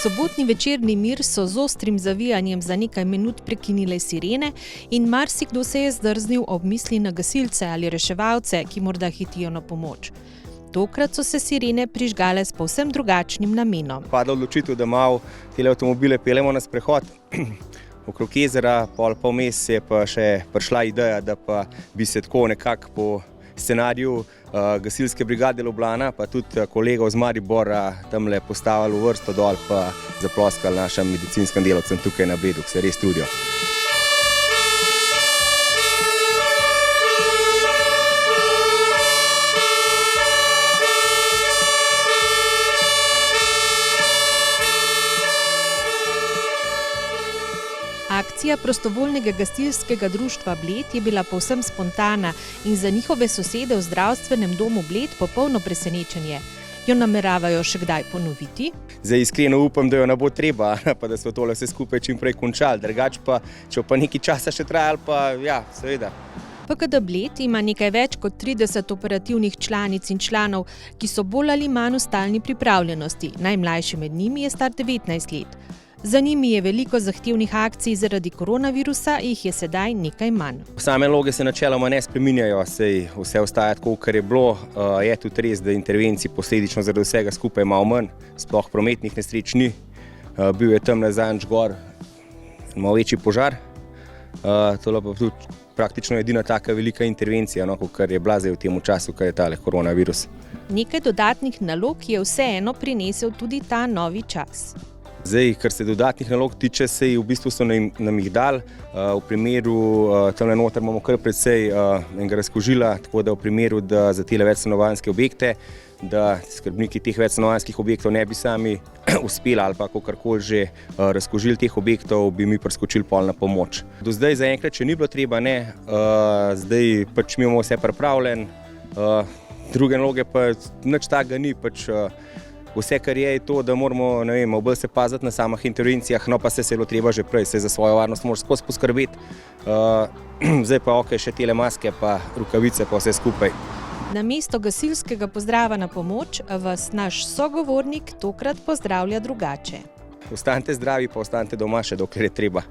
sobotni večerni mir so z ostrim zavijanjem za nekaj minut prekinile sirene in marsikdo se je zdrznil ob misli na gasilce ali reševalce, ki morda hitijo na pomoč. Tokrat so se sirene prižgale s povsem drugačnim namenom. Padla odločitev, da malo tele avtomobile peljemo na sprehod okrog jezera, pol vmes je pa še prišla ideja, da pa bi se tako nekako po scenariju gasilske brigade Ljubljana, pa tudi kolegov z Maribora tamle postavili v vrsto dol, pa zaploskali našim medicinskim delavcem tukaj na Bledu, ki se res trudijo. Akcija prostovoljnega gasilskega društva Bled je bila povsem spontana in za njihove sosede v zdravstvenem domu Bled popolno presenečenje. Jo nameravajo še kdaj ponoviti? Zdaj iskreno upam, da jo ne bo treba, pa da so tole vse skupaj čim prej končali. Drugače pa, če pa nekaj časa še trajali, pa ja, seveda. PKD Bled ima nekaj več kot 30 operativnih članic in članov, ki so bolj ali manj v stalni pripravljenosti. Najmlajši med njimi je star 19 let. Za njimi je veliko zahtevnih akcij, zaradi koronavirusa jih je sedaj nekaj manj. Same naloge se načeloma ne spreminjajo, saj vse ostaja tako, kar je bilo. Je tudi res, da intervencij posledično zaradi vsega skupaj malo manj, sploh prometnih nesreč ni. Bil je tam zadnjič gor malo večji požar. Tole pa tudi praktično edina taka velika intervencija, kar je bila zdaj v tem času, kar je tale koronavirus. Nekaj dodatnih nalog je vseeno prinesel tudi ta novi čas. Zdaj, kar se dodatnih nalog tiče, se v bistvu so nam jih dali. V primeru, tamle noter imamo kar precej enega razkožila, tako da v primeru, da za tele večstanovanjske objekte, da skrbniki teh večstanovanjskih objektov ne bi sami uspeli ali pa kakorkoli že razkožili teh objektov, bi mi priskočili pol na pomoč. Do zdaj zaenkrat še ni bilo treba, ne. Zdaj pač mi imamo vse pripravljen, druge naloge pa nič takega ni, pač vse, kar je to, da moramo, ne vem, bolj se paziti na samih intervencijah, no pa se je bilo treba že prej, se za svojo varnost moraš skozi poskrbeti. Zdaj pa okej, še tele maske pa rukavice pa vse skupaj. Namesto gasilskega pozdrava na pomoč vas naš sogovornik tokrat pozdravlja drugače. Ostanite zdravi, pa ostanite doma še dokler je treba.